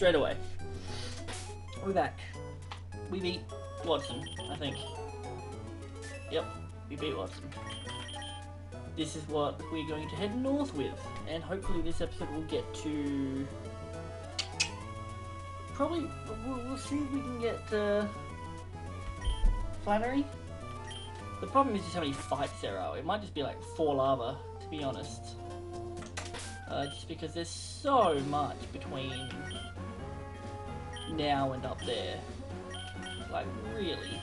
straight away. We're back. We beat Watson, I think. Yep, we beat Watson. This is what we're going to head north with, and hopefully this episode will get to... Probably, we'll see if we can get Flannery. The problem is just how many fights there are. It might just be like 4 lava, to be honest. Just because there's so much between now and up there. Like, really.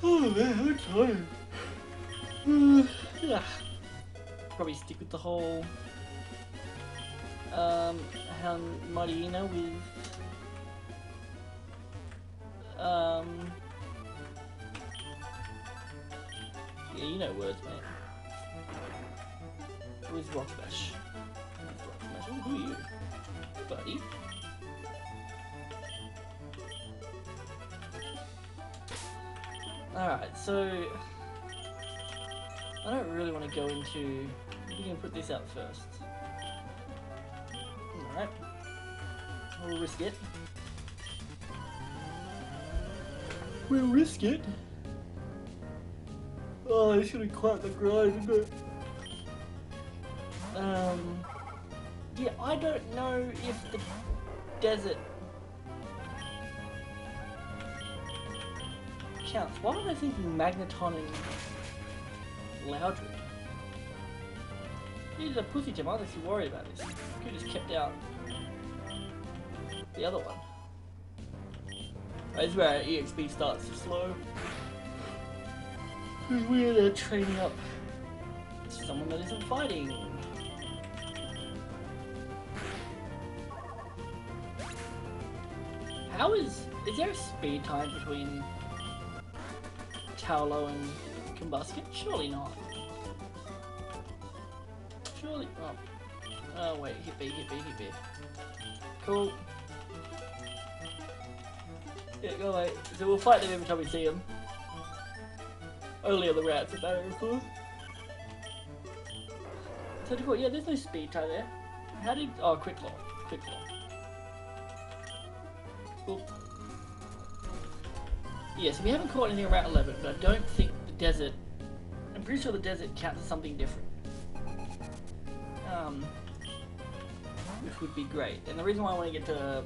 Oh man, I'm tired. Yeah. Probably stick with the whole how Marina with yeah, you know words, mate. Where's Rock Smash? Who are you, buddy? Alright, so I don't really want to go into... We can put this out first. Alright. We'll risk it. We'll risk it. Oh, this should be quite the grind, isn't it? Yeah, I don't know if the desert counts. Why am I thinking Magneton and Loudred? He's a pussy gym, I'm honestly worried about this. Could have just kept out the other one. Right, this is where our EXP starts to slow. We're training up someone that isn't fighting. How is there a speed time between Taulo and Combustion? Surely not. Surely not. Oh wait, hit B. Cool. Yeah, go away. So we'll fight them every time we see them. Only on the routes that matter, of course. So cool. Yeah, there's no speed tie there. How did... Oh, quick claw. Cool. Yeah, so we haven't caught anything around 11, but I don't think the desert... I'm pretty sure the desert counts as something different. Which would be great. And the reason why I want to get to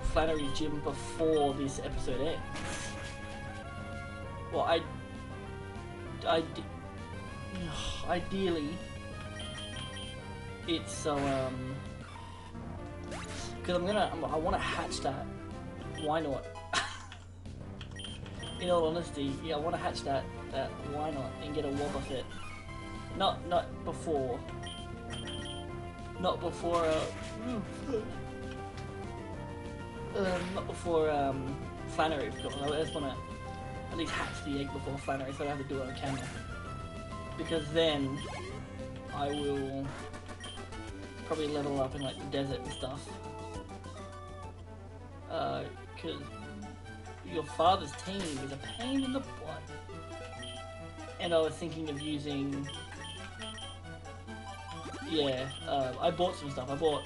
Flannery's gym before this episode ends... Well, ideally, it's so, because I want to hatch that. Why not? In all honesty, yeah, I want to hatch that why not and get a Wobbuffet. Not before Flannery, because I just want to at least hatch the egg before Flannery, so I don't have to do it on camera. Because then I will probably level up in like the desert and stuff. Because your father's team is a pain in the butt. And I was thinking of using... Yeah, I bought some stuff. I bought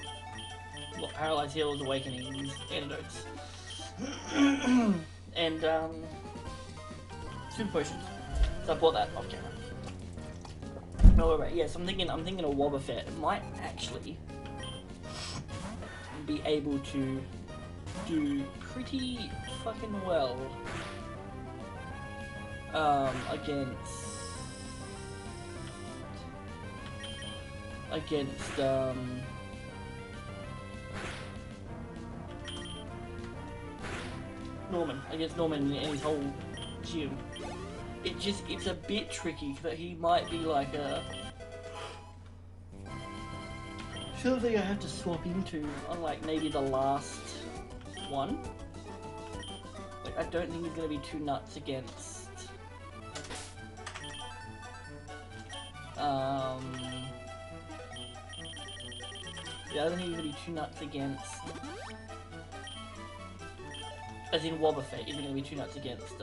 Paralyzed Heals, Awakenings, Antidotes. And Super Potions. So I bought that off camera. No, right, yes, I'm thinking a Wobbuffet might actually be able to do pretty fucking well against Norman and his whole gym. It's a bit tricky, but he might be like a something I have to swap into on like maybe the last one. Like I don't think he's gonna be too nuts against yeah, I don't think he's gonna be too nuts against, as in Wobbuffet isn't gonna be too nuts against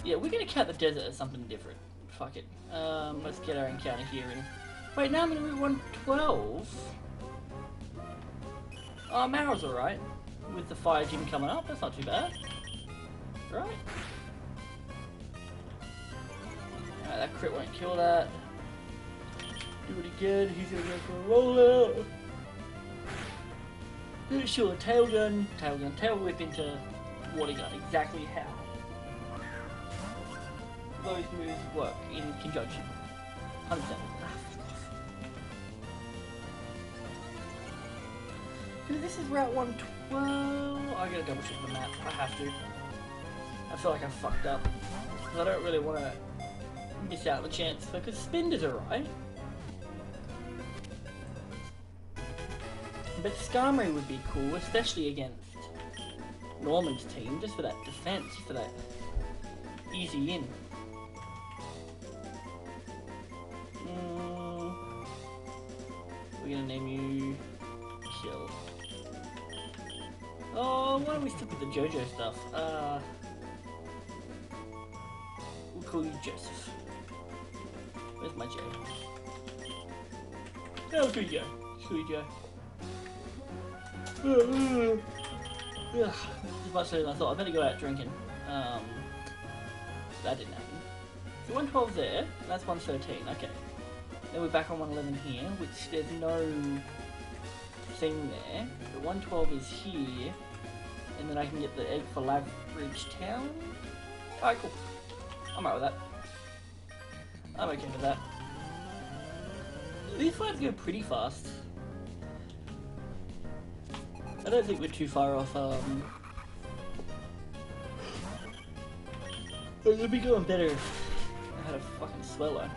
yeah, we're gonna count the desert as something different fuck it. Let's get our encounter here in. Wait, now I'm in Route 112. Oh, Marrow's alright. With the fire gym coming up, that's not too bad. Right? Alright, that crit won't kill that. Do it again, he's gonna go for a rollout. Sure, tail gun, tail whip into water gun. Exactly how those moves work in conjunction. 100%. This is Route 112. I gotta double check the map. I have to. I feel like I fucked up. I don't really want to miss out on the chance because Spinder's alright. But Skarmory would be cool, especially against Norman's team, just for that defense, just for that easy in. We're gonna name you Kill. Oh, why don't we stick with the JoJo stuff? We'll call you Joseph. Where's my J? Oh, good Joe. Sweet Joe. As much as I thought, I better go out drinking. That didn't happen. So 112 there, and that's 113, okay. Then we're back on 111 here, which there's no thing there. The 112 is here, and then I can get the egg for Laveridge Town. Alright, cool. I'm alright with that. I'm okay with that. These fights go pretty fast. I don't think we're too far off, it would be going better if I had a fucking Swellow.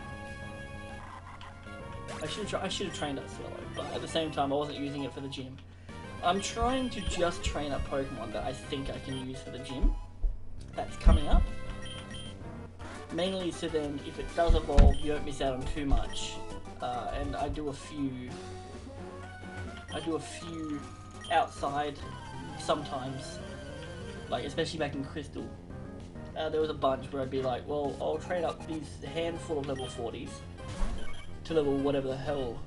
I should have trained that Swellow, but at the same time I wasn't using it for the gym. I'm trying to just train up Pokemon that I think I can use for the gym. That's coming up. Mainly so then, if it does evolve, you don't miss out on too much. And I do a few outside sometimes, like especially back in Crystal. There was a bunch where I'd be like, well, I'll train up these handful of level 40s to level whatever the hell,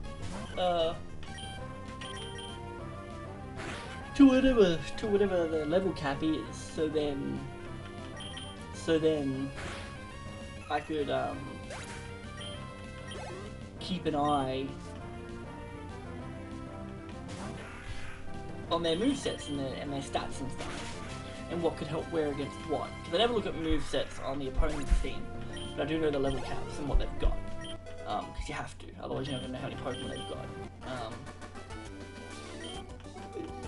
to whatever the level cap is. So then I could keep an eye on their movesets and their stats and stuff, and what could help where against what. Because I never look at movesets on the opponent's team, but I do know the level caps and what they've got. Because you have to, otherwise you're not going to know how many Pokemon they've got.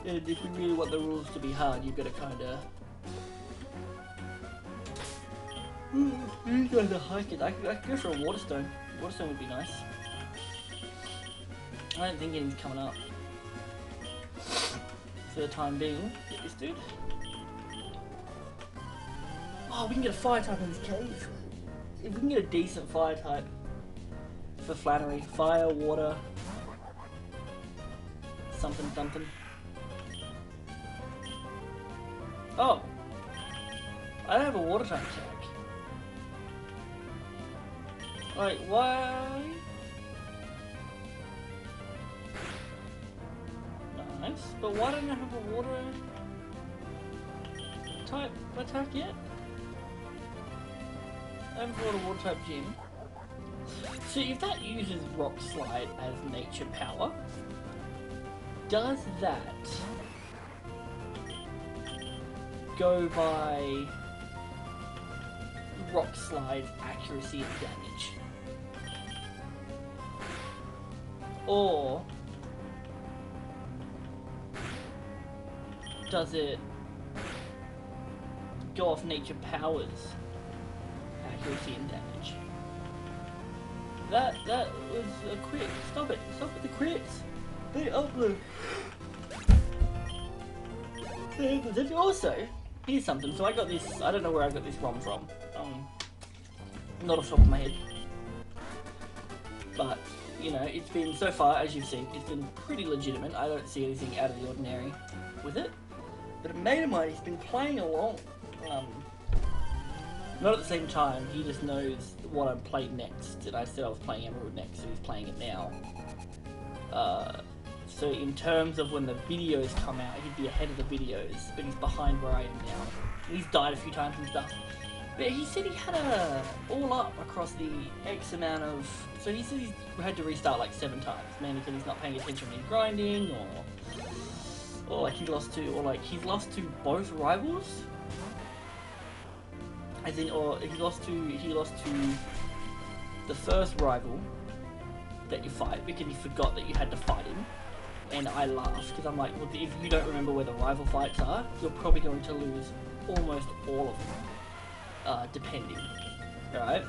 And if we really want the rules to be hard, you've got to kind of... You guys are hiking. I could go for a Waterstone. Waterstone would be nice. I don't think anything's coming up. For the time being, get this dude. Oh, we can get a fire type in this cave. If we can get a decent fire type for Flannery, fire, water, something. Oh, I don't have a water type attack. Wait, why? Nice, but why don't I have a water type attack yet? I haven't fought a water type gym. So if that uses Rock Slide as nature power, does that go by Rock Slide's accuracy and damage? Or does it go off nature powers accuracy and damage? That was a crit. Stop it with the crits. They upload. Also, here's something. So I got this, I don't know where I got this ROM from. Not off the top of my head. But, you know, it's been, so far, as you've seen, it's been pretty legitimate. I don't see anything out of the ordinary with it. But a mate of mine, he's been playing along Not at the same time, he just knows what I'm playing next, and I said I was playing Emerald next, so he's playing it now. So in terms of when the videos come out, he'd be ahead of the videos, but he's behind where I am now. He's died a few times and stuff. But he said he had a all up across the X amount of... So he said he's had to restart like 7 times, mainly because he's not paying attention when he's grinding, or like he's lost to both rivals. As in, or he lost to the first rival that you fight because he forgot that you had to fight him, and I laughed because I'm like, well, if you don't remember where the rival fights are, you're probably going to lose almost all of them, depending. Right?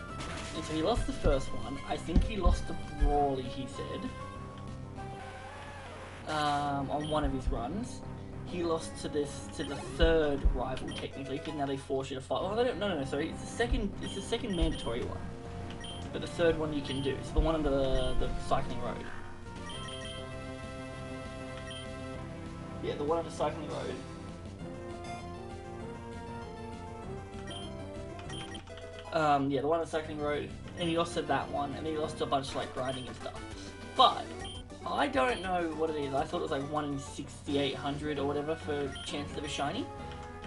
And so he lost the first one. I think he lost to Brawly, he said, on one of his runs. He lost to the third rival technically, because now they force you to fight. Oh, they don't. No. Sorry, it's the second mandatory one, but the third one you can do. It's the one under the cycling road. Yeah, the one under cycling road. Yeah, the one on the cycling road, and he lost to that one, and he lost to a bunch of like grinding and stuff. But I don't know what it is. I thought it was like 1 in 6,800 or whatever for chances of a shiny.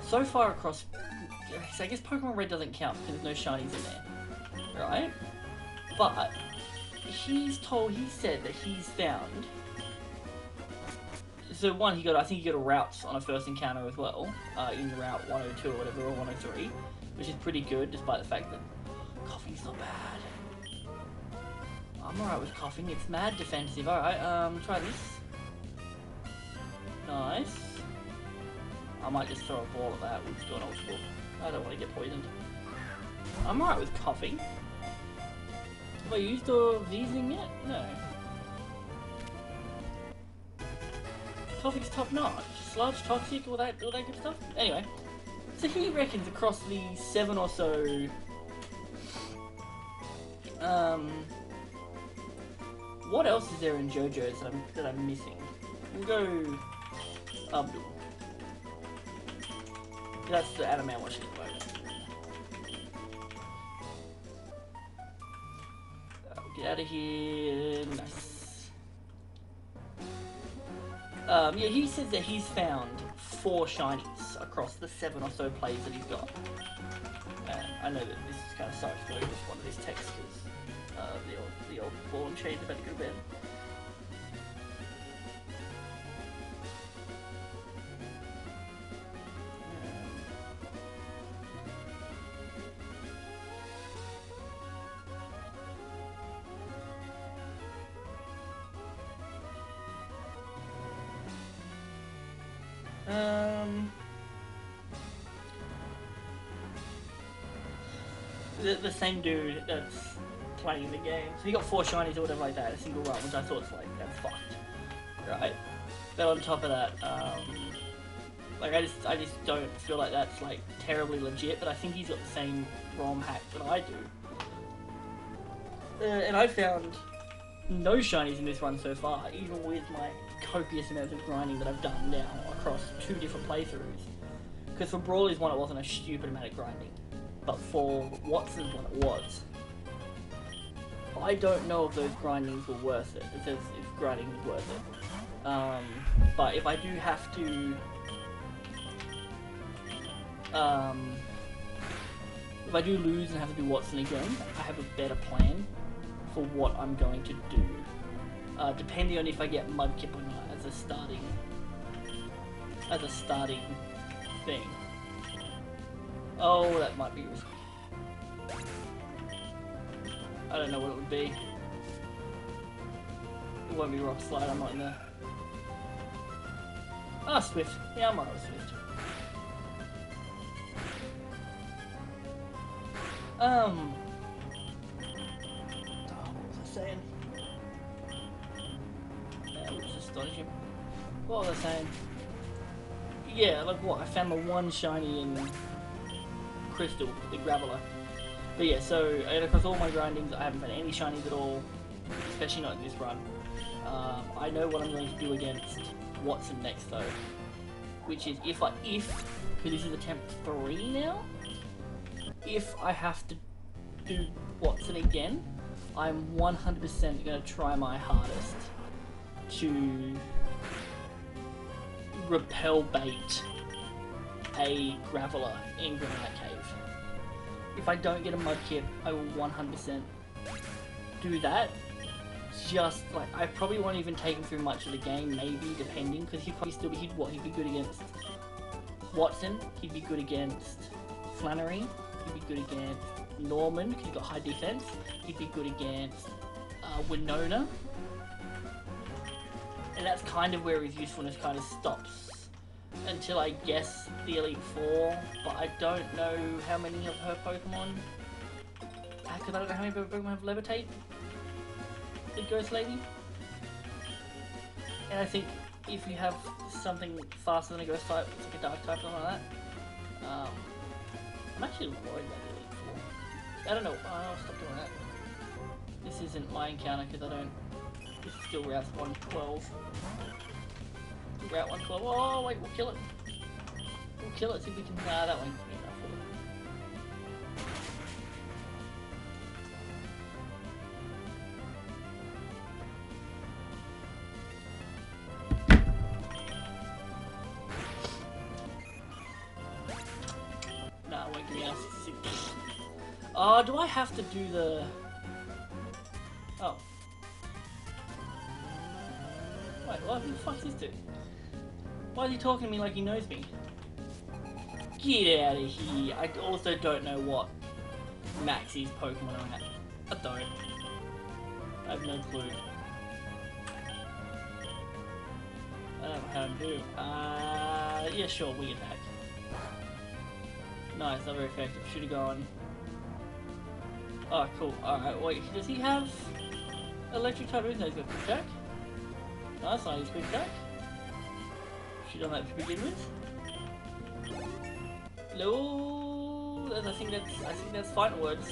So far across, so I guess Pokemon Red doesn't count because there's no shinies in there, right? But he said that he's found. So one, I think he got a routes on a first encounter as well, in Route 102 or whatever, or 103, which is pretty good, despite the fact that coughing's not bad. I'm alright with coughing, it's mad defensive. Alright, try this. Nice. I might just throw a ball at that, we'll just do an ultra ball. I don't want to get poisoned. I'm alright with coughing. Have I used the Vizing yet? No. Coughing's top notch. Sludge, toxic, all that good stuff. Anyway, so he reckons across the 7 or so what else is there in JoJo's that I'm missing? We'll go Abdul. That's the anime I'm watching at the moment. Get out of here. Nice. Yeah, he says that he's found 4 shinies across the 7 or so plays that he's got. I know that this is kind of sucks, but I just wanted this text because the old ball and chain about to go to bed. The same dude that's playing the game. So he got 4 shinies or whatever like that in a single run, which I thought was like, that's fucked. Right? But on top of that, like I just don't feel like that's like terribly legit, but I think he's got the same ROM hack that I do. And I found no shinies in this run so far, even with my copious amounts of grinding that I've done now across 2 different playthroughs. Because for Brawly's one it wasn't a stupid amount of grinding, but for Watson's one it was. I don't know if those grindings were worth it, if grinding was worth it. But if I do have to, if I do lose and have to do Watson again, I have a better plan for what I'm going to do, depending on if I get Mudkip or not as a starting thing. Oh, that might be risky. I don't know what it would be. It won't be Rock Slide, I'm not in there. Ah, Swift. Yeah, I'm alright with Swift. Oh, what was I saying? That was astonishing. What was I saying? Yeah, like what? I found the 1 shiny in Crystal, the Graveler. But yeah, so across all my grindings, I haven't found any shinies at all, especially not in this run. I know what I'm going to do against Watson next though, which is because this is attempt 3 now, if I have to do Watson again, I'm 100% going to try my hardest to repel bait a Graveler in Granite Cave. If I don't get a Mudkip, I will 100% do that. Just like, I probably won't even take him through much of the game, maybe, depending, because he'd probably still be, he'd be good against Watson, he'd be good against Flannery, he'd be good against Norman, because he's got high defense, he'd be good against Winona, and that's kind of where his usefulness kind of stops, until I guess the Elite Four, but I don't know how many of her Pokemon, because I don't know how many Pokemon have Levitate, the Ghost Lady, and I think if you have something faster than a Ghost type, it's like a Dark type or something like that, I'm actually worried about the Elite Four. I don't know, I'll stop doing that. This isn't my encounter because I don't, this is still Route 112. Route 112, oh wait, we'll kill it. We'll kill it, see if we can, that won't be enough for it. Nah, it won't give me out 66. Oh, do I have to do the... Oh. Wait, what the fuck is this dude? Why is he talking to me like he knows me? Get out of here. I also don't know what Maxie's Pokemon are at. I don't. I have no clue. I don't know how to do. Yeah, sure, Wing Attack. Nice, not very effective. Should have gone. Oh, cool. Alright, wait, does he have electric type moves? No, he's got Quick Attack. Nice, I use Quick Attack. Should have done that to begin with. No, I think that's fighting words.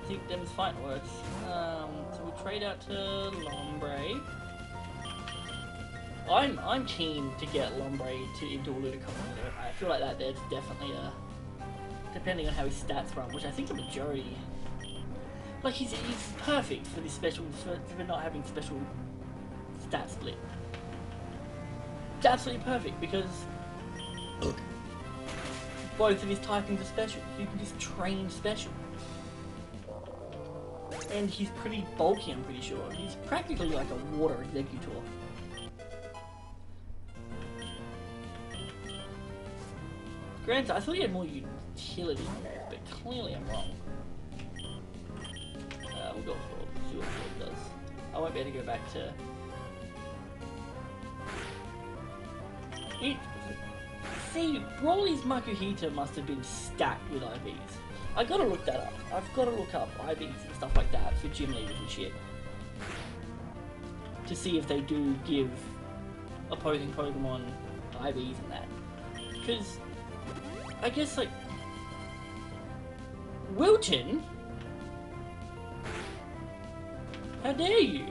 I think them's fighting words. So we'll trade out to Lombre. I'm keen to get Lombre into a Ludicolo. I feel like there's definitely a, depending on how his stats run, which I think the majority, like he's perfect for this special, for not having special stat split. It's absolutely perfect because both of his typings are special. You can just train special. And he's pretty bulky, I'm pretty sure. He's practically like a water executor. Granted, I thought he had more utility, but clearly I'm wrong. We'll go for see what it does. I won't be able to go back to... See, Broly's Makuhita must have been stacked with IVs. I gotta look that up. I've gotta look up IVs and stuff like that for gym leaders and shit. To see if they do give opposing Pokemon IVs and that. Because, I guess like... Wilton? How dare you?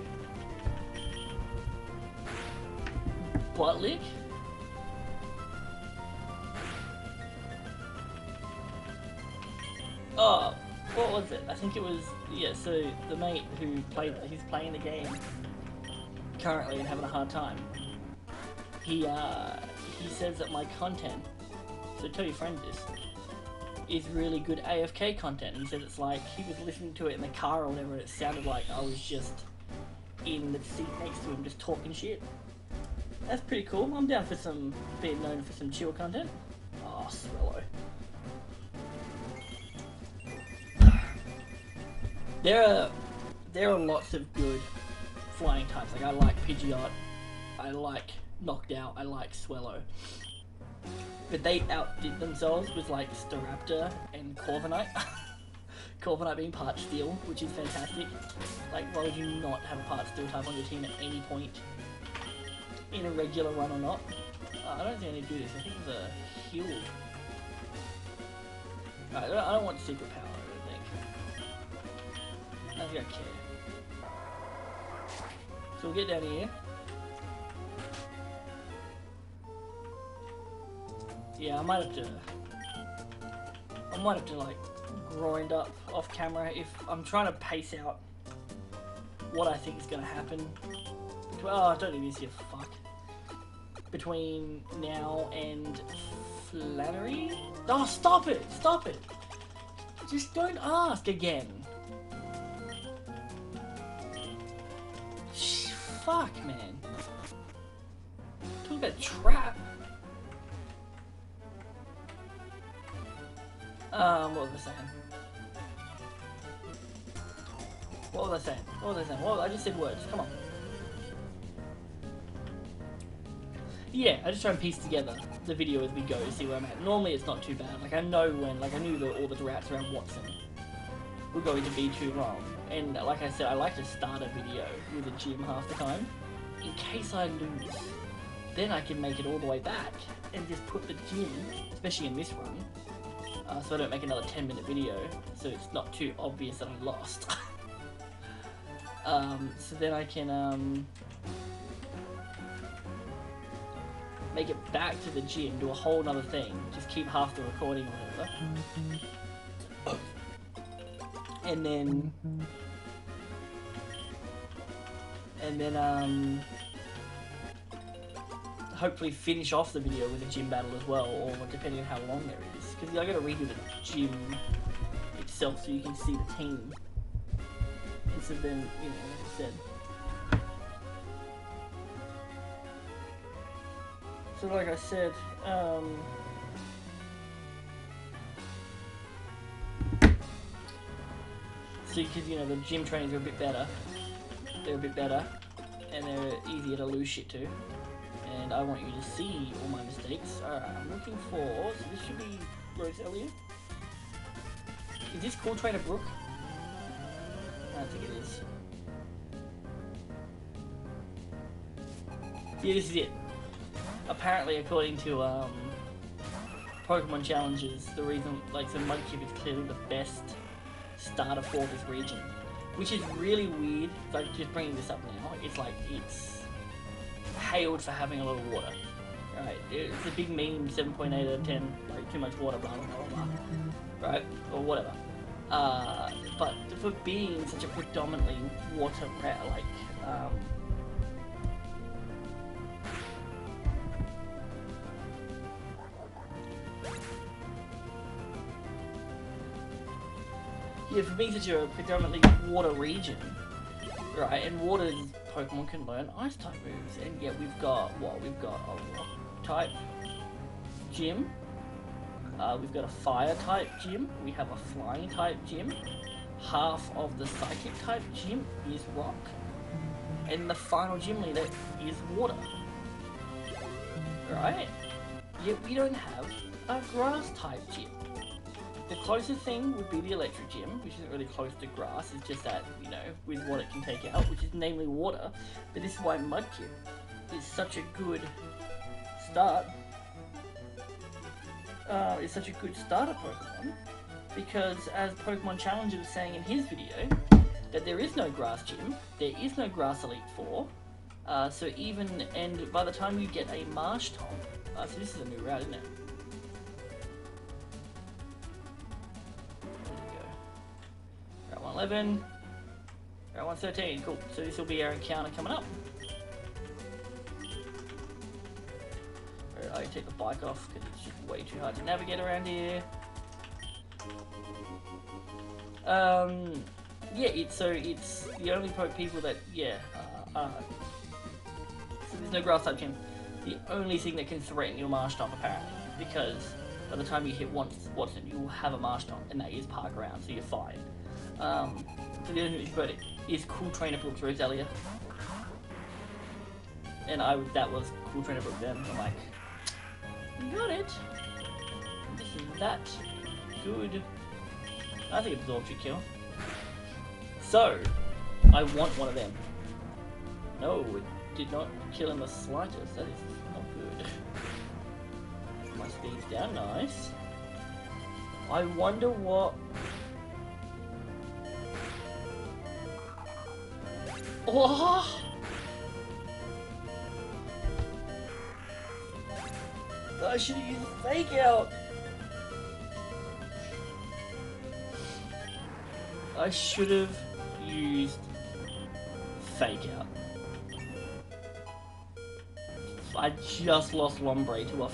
Buttlick? Oh, what was it? I think it was, yeah, so the mate who's playing the game currently and having a hard time, he says that my content, so tell your friends this, is really good AFK content. He said it's like, he was listening to it in the car or whatever, and it sounded like I was just in the seat next to him just talking shit. That's pretty cool. I'm down for some, being known for some chill content. Oh, Swellow. There are lots of good flying types. Like I like Pidgeot, I like Knockdown, I like Swellow. But they outdid themselves with like Staraptor and Corviknight. Corviknight being part Steel, which is fantastic. Like, why would you not have a part Steel type on your team at any point? In a regular run or not? I don't think I need to do this. I think there's a heal. Alright, I don't want secret power, I don't think. I don't think I care. So we'll get down here. Yeah, I might have to... I might have to like grind up off camera if I'm trying to pace out what I think is going to happen. Oh, don't do this, you fuck. Between now and Flannery? Oh, stop it! Stop it! Just don't ask again. Fuck, man. Talk about trap. What was I saying? What was I saying? What was I saying? Well, I just said words. Come on. Yeah, I just try and piece together the video as we go to see where I'm at. Normally it's not too bad. Like I know when, like I knew that all the routes around Watson were going to be too long. And like I said, I like to start a video with a gym half the time, in case I lose. Then I can make it all the way back and just put the gym, especially in this run, so I don't make another 10-minute video, so it's not too obvious that I lost. So then I can make it back to the gym, do a whole nother thing, just keep half the recording or whatever. And then hopefully finish off the video with a gym battle as well, or depending on how long there is. Because I gotta redo the gym itself so you can see the team. And so then, you know, like I said. So like I said, so because, you know, the gym trainings are a bit better. They're a bit better, and they're easier to lose shit to. And I want you to see all my mistakes. Alright, I'm looking for, so this should be Roselia. Is this Cool Trainer Brook? I don't think it is. Yeah, this is it. Apparently, according to Pokemon challenges, the reason, like, so Mudkip is clearly the best starter for this region, which is really weird. Like, just bringing this up now, it's like it's hailed for having a lot of water. Right? It's a big meme, 7.8 out of 10, like too much water, blah blah blah blah. Right? Or whatever. But for being such a predominantly water like yeah, for being such a predominantly water region, right, and water Pokemon can learn ice type moves, and yet we've got what? We've got a rock type gym, we've got a fire type gym, we have a flying type gym, half of the psychic type gym is rock, and the final gym leader is water, right? Yet we don't have a grass type gym. The closest thing would be the electric gym, which isn't really close to grass, it's just that, you know, with what it can take out, which is namely water. But this is why Mudkip is such a good start. It's such a good starter Pokemon, because as Pokemon Challenger was saying in his video, that there is no grass gym, there is no grass Elite Four, so even, and by the time you get a Marsh Tom, so this is a new route, isn't it? Route 111, Route 113, cool. So this will be our encounter coming up. I take the bike off because it's just way too hard to navigate around here. Yeah, it's the only people that, yeah, so there's no grass type gym. The only thing that can threaten your Marshtomp apparently, because by the time you hit Watson, you will have a Marshtomp, and that is park round, so you're fine. So the only thing you put it is Cool Trainer Brook's Roselia, and that was Cool Trainer Brook then. I'm like, you got it. This is that good. I think Absorb should kill. So, I want one of them. No, it did not kill in the slightest. That is not good. My speed's down, nice. I wonder what... Oh! I should have used Fake Out! I should have used Fake Out. I just lost Lombre to a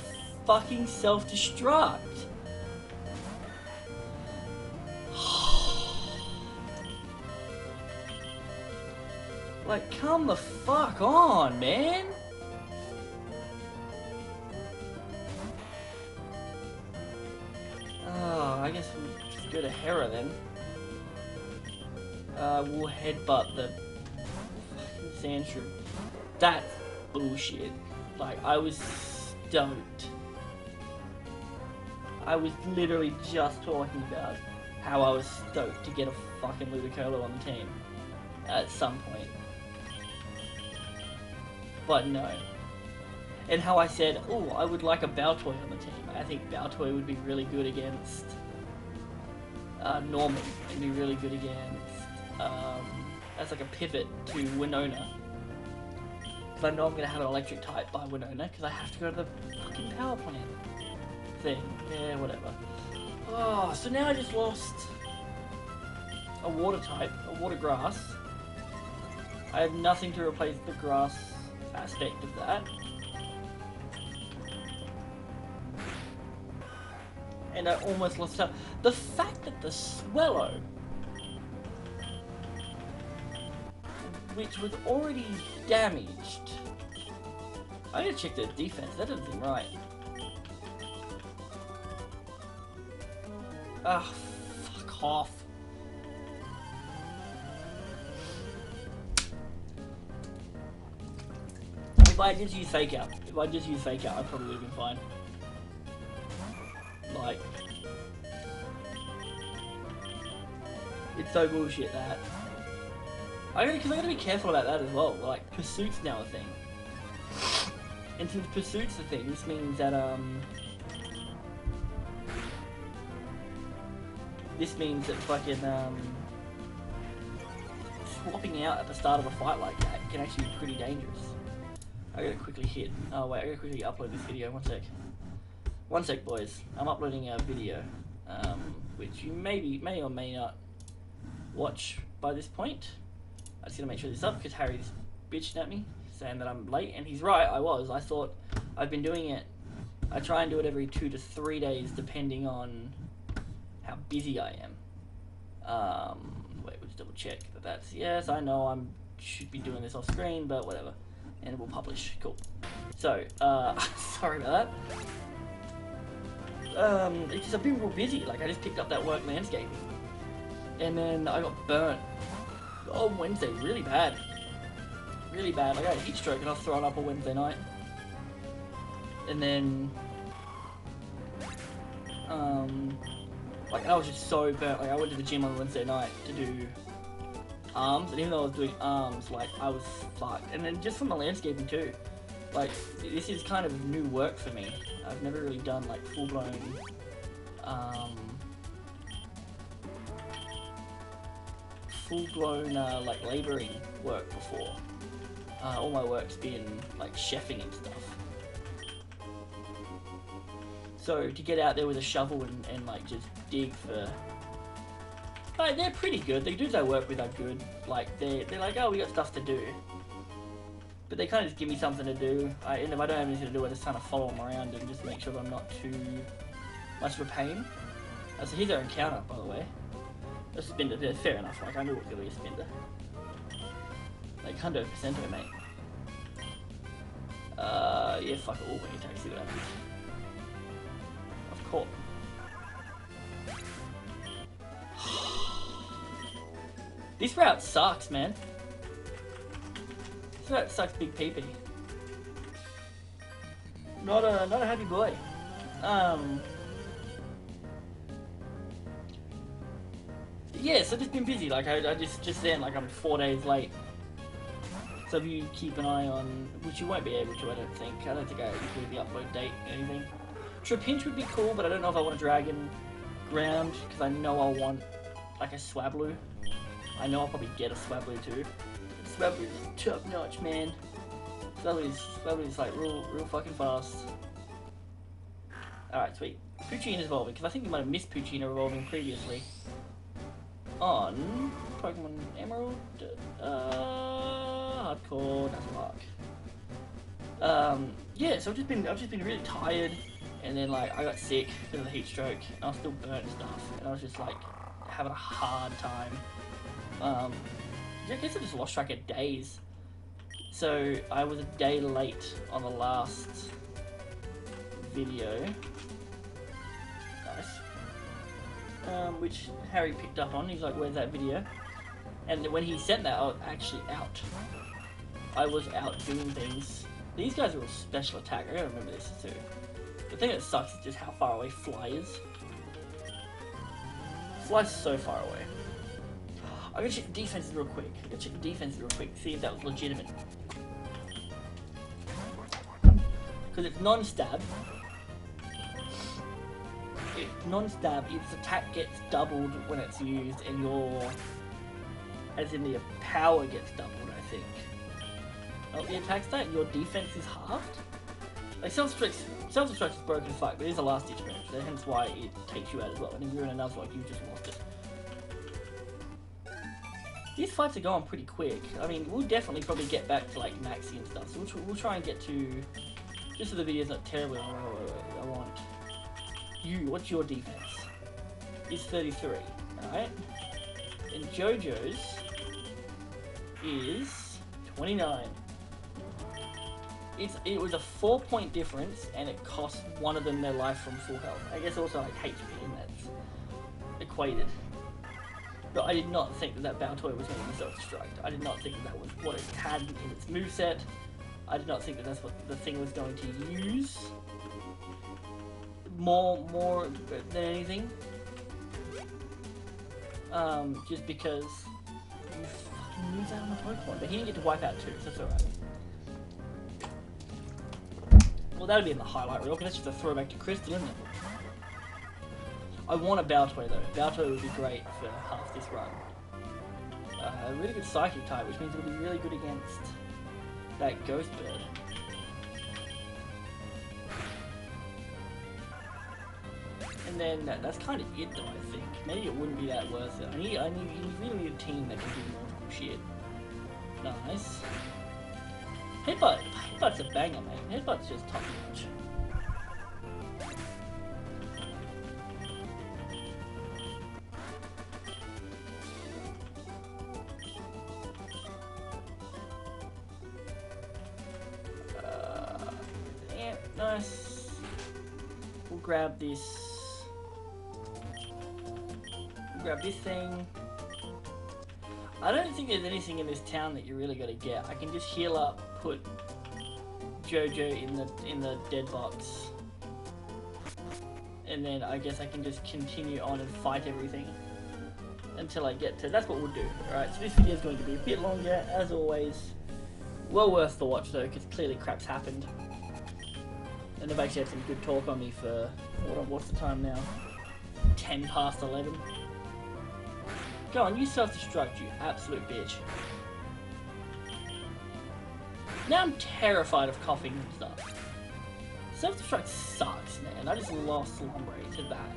fucking self-destruct. Like, come the fuck on, man. Oh, I guess we'll just go to Hera then. We'll headbutt the fucking Sandshrew. That's bullshit. Like, I was stoked. I was literally just talking about how I was stoked to get a fucking Ludicolo on the team at some point. But no. And how I said, oh, I would like a Baltoy on the team. I think Baltoy would be really good against Norman. It'd be really good against, as like a pivot to Winona. Because I know I'm going to have an electric type by Winona, because I have to go to the fucking power plant thing. Yeah, whatever. Oh, so now I just lost a water type, a water grass. I have nothing to replace the grass aspect of that. And I almost lost out. The fact that the Swellow, which was already damaged, I gotta check the defense, that doesn't seem right. Ah, fuck off. If I just use Fake Out, I probably would have been fine. Like, it's so bullshit that. Because I gotta be careful about that as well. Like, Pursuit's now a thing. And since Pursuit's a thing, this means that, fucking, swapping out at the start of a fight like that can actually be pretty dangerous. I gotta quickly hit. Oh wait, I gotta quickly upload this video. One sec. One sec, boys. I'm uploading a video, which you may or may not watch by this point. I just gotta make sure this is up because Harry's bitching at me, saying that I'm late, and he's right. I was. I thought I've been doing it. I try and do it every 2 to 3 days, depending on how busy I am. Wait, we'll just double check that that's yes. I know I should be doing this off screen, but whatever. And we'll publish. Cool. So, sorry about that. It's just I've been real busy. Like, I just picked up that work landscaping, and then I got burnt on Wednesday, really bad. Really bad. Like, I had a heat stroke and I was thrown up on Wednesday night. And then, like, I was just so burnt. Like, I went to the gym on Wednesday night to do arms, and even though I was doing arms, like, I was fucked. And then just from the landscaping too. Like, this is kind of new work for me. I've never really done, like, full-blown, like, labouring work before. All my work's been, like, chefing and stuff. So, to get out there with a shovel and like, just dig for... Like, they're pretty good. The dudes I work with are good. Like, they're like, oh, we got stuff to do. But they kind of just give me something to do. And if I don't have anything to do, I just kind of follow them around and just make sure that I'm not too much of a pain. So here's our encounter, by the way. A Spinda, yeah, fair enough. Like, I knew it was going to be a Spinda. Like, 100% mate. Yeah, fuck it. All wing attack, see what happens. Of course. This route sucks, man. This route sucks big pee-pee. Not a happy boy. Yeah, so just been busy. Like, I just then, like, I'm 4 days late. So if you keep an eye on, which you won't be able to, I don't think. I don't think I include the upload date or anything. Trapinch would be cool, but I don't know if I want a Dragon Ground, because I know I'll want, like, a Swablu. I know I'll probably get a Swablu too. Swablu is top notch, man. Swablu is like real fucking fast. Alright, sweet. Poochyena is evolving, because I think you might have missed Poochyena evolving previously. on Pokemon Emerald. Hardcore Nuzlocke. Yeah, so I've just been really tired, and then like I got sick because of the heat stroke, and I was still burnt and stuff, and I was just like having a hard time. I guess I just lost track of days. So I was a day late on the last video. Nice. Which Harry picked up on. He's like, "Where's that video?" And when he sent that, I was actually out. I was out doing things. These guys are all special attack. I gotta remember this too. The thing that sucks is just how far away Fly is. Fly's so far away. I'm gonna check the defenses real quick. See if that was legitimate. Because it's non-stab. Its attack gets doubled when it's used, and as in the power gets doubled, I think. Oh, the attack stat, your defense is halved? Like, self-destruct is broken as fuck, but it is a last ditch move, so hence why it takes you out as well. And if you're in a Nuzlocke, you just lost it. These fights are going pretty quick. I mean, we'll definitely probably get back to, like, maxi and stuff, so we'll try and get to... Just so the video's not terribly... I want... What's your defense? It's 33, alright? And JoJo's is 29. It was a 4-point difference, and it cost one of them their life from full health. I guess also like HP, and that's equated. But I did not think that Baltoy was going to be self-destruct. I did not think that was what it had in its moveset. I did not think that that's what the thing was going to use. More than anything. Just because you fucking lose out on the Pokemon. But he didn't get to wipe out too, so that's alright. Well, that'll be in the highlight reel, because that's just a throwback to Crystal, isn't it? I want a Baltoy though. Baltoy would be great for half this run. A really good Psychic type, which means it'll be really good against that Ghost Bird. And then that's kind of it though, I think. Maybe it wouldn't be that worth it. You really need a team that can do multiple shit. Nice. Headbutt's a banger, mate. Headbutt's just top notch. Yeah, nice. We'll grab this. Grab this thing. I don't think there's anything in this town that you really gotta get. I can just heal up, put JoJo in the dead box, and then I guess I can just continue on and fight everything until I get to. That's what we'll do. Alright, so this video is going to be a bit longer, as always. Well worth the watch though, because clearly crap's happened. And they've actually had some good talk on me for, what's the time now? 10 past 11. Go on, you self-destruct, you absolute bitch. Now I'm terrified of coughing and stuff. Self-destruct sucks, man. I just lost Slumbre to that.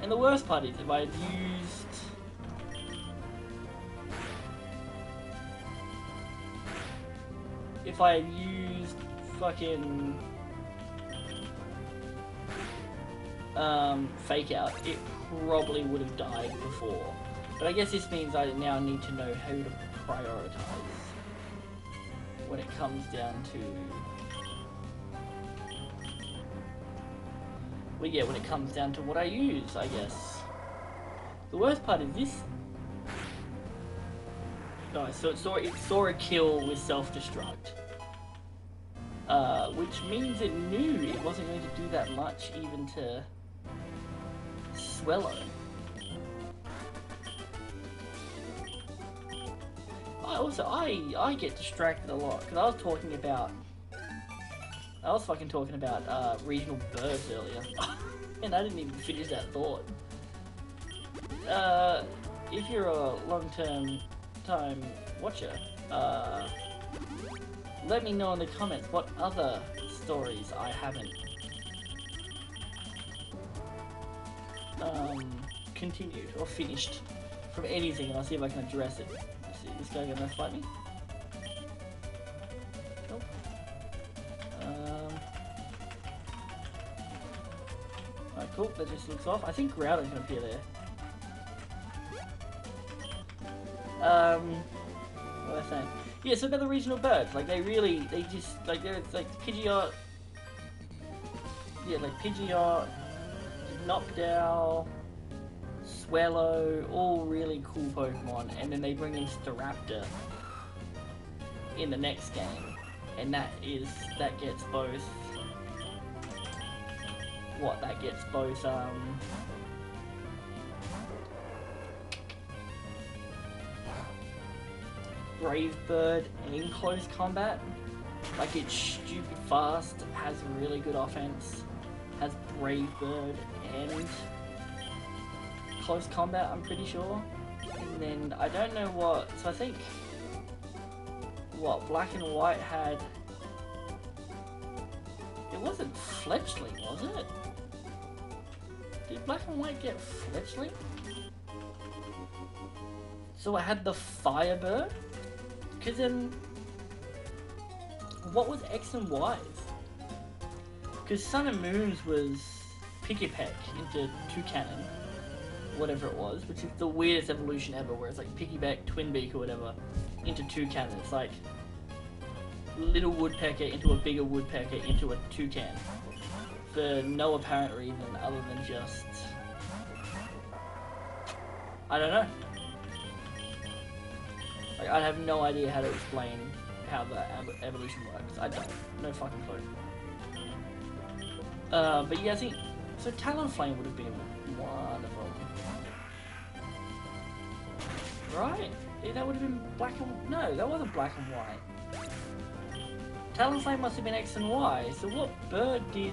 And the worst part is, if I had used... fucking... Fake Out, it probably would have died before. But I guess this means I now need to know how to prioritize when it comes down to... Well, yeah, when it comes down to what I use, I guess. The worst part is this... Guys, so it saw a kill with self-destruct. Which means it knew it wasn't going to do that much even to Swellow. I get distracted a lot, because I was fucking talking about regional birds earlier, and I didn't even finish that thought. If you're a long-term watcher, let me know in the comments what other stories I haven't continued or finished from anything, and I'll see if I can address it. Let's see, this guy gonna fight me? Nope. Alright, cool, that just looks off. I think Groudon's gonna appear there. What was I saying? Yeah, so about the regional birds, like they just, like they're like Pidgeot, yeah, like Pidgeot, Noctowl, Swellow, all really cool Pokemon, and then they bring in Staraptor in the next game, and that gets both, Brave Bird and close combat. Like, it's stupid fast, has really good offense, has Brave Bird and close combat, I'm pretty sure. And then I don't know what, so I think what Black and White had, it wasn't Fletchling, was it? Did Black and White get Fletchling? So I had the Firebird? Because then, what was X and Y's? Because Sun and Moon's was Pikipek into Toucannon, whatever it was, which is the weirdest evolution ever, where it's like Pikipek, Twinbeak or whatever, into Toucannon. It's like little woodpecker into a bigger woodpecker into a toucan, for no apparent reason other than just, I don't know. Like, I have no idea how to explain how the evolution works. I don't. No fucking clue. But yeah, I think, so Talonflame would have been one of them. Right? Yeah, that would have been black and, no, that wasn't black and white. Talonflame must have been X and Y. So what bird did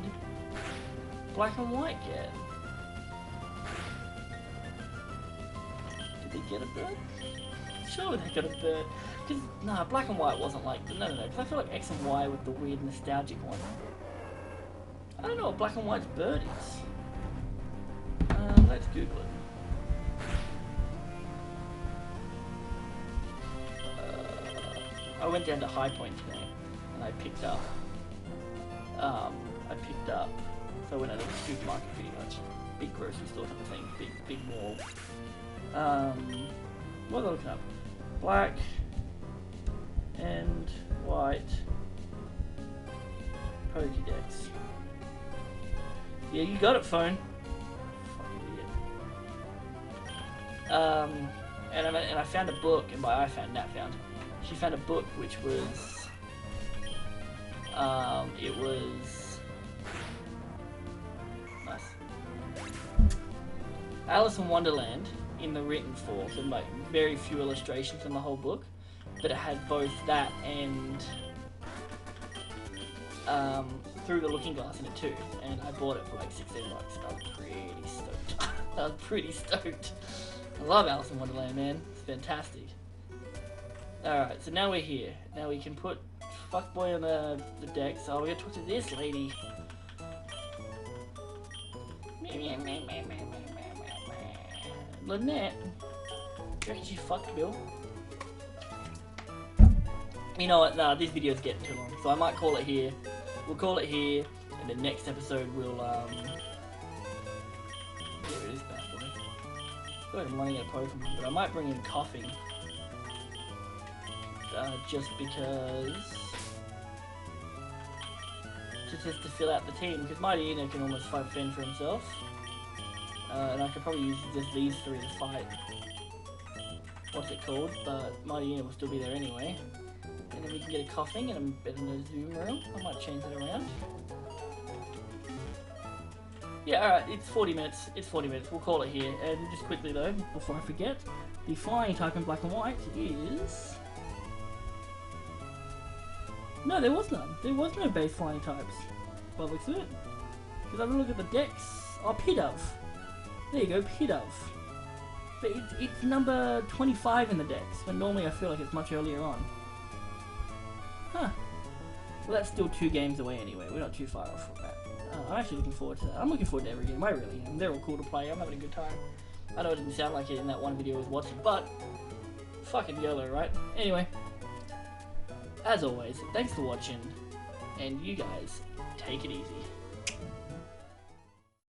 Black and White get? Did they get a bird? Sure they got a bird. Cause, nah, Black and White wasn't like, no, because I feel like X and Y with the weird nostalgic one. I don't know what Black and White's bird is. Let's Google it. I went down to High Point today, and I picked up, so I went out to the supermarket pretty much, big grocery store type of thing, big mall. What was I looking up? Black and White Pokédex. Yeah, you got it, phone. Fucking idiot. And I found a book, and by I found, Nat found. She found a book which was, it was, nice. Alice in Wonderland in the written form, and like very few illustrations in the whole book, but it had both that and Through the Looking Glass in it too, and I bought it for like $16. I was pretty stoked. I was pretty stoked. I love Alice in Wonderland, man. It's fantastic. Alright, so now we're here. Now we can put Fuckboy on the deck, so we're gonna talk to this lady. Lynette. Do you reckon she fucked Bill? You know what, nah, this video's getting too long, so I might call it here. We'll call it here, and the next episode we'll, there it is, bad boy. I feel like I'm running out of Pokemon, but I might bring in Coughing. Just because, just to fill out the team, because Mighty Eno can almost fend for himself, and I could probably use just these three to fight, what's it called, but Mighty Eno will still be there anyway, and then we can get a Coughing and a bit in the Zoom room. I might change that around. Yeah, alright, it's 40 minutes, we'll call it here, and just quickly though, before I forget, the flying type in Black and White is... No, there was none. There was no base flying types. By the looks of it. Because I have a look at the decks. Oh, Pidove. There you go, Pidove. But it's number 25 in the decks, when normally I feel like it's much earlier on. Huh. Well, that's still 2 games away anyway. We're not too far off from that. I'm actually looking forward to that. I'm looking forward to every game. I really am. They're all cool to play. I'm having a good time. I know it didn't sound like it in that one video I was watching, but fucking YOLO, right? Anyway, as always, thanks for watching, and you guys, take it easy.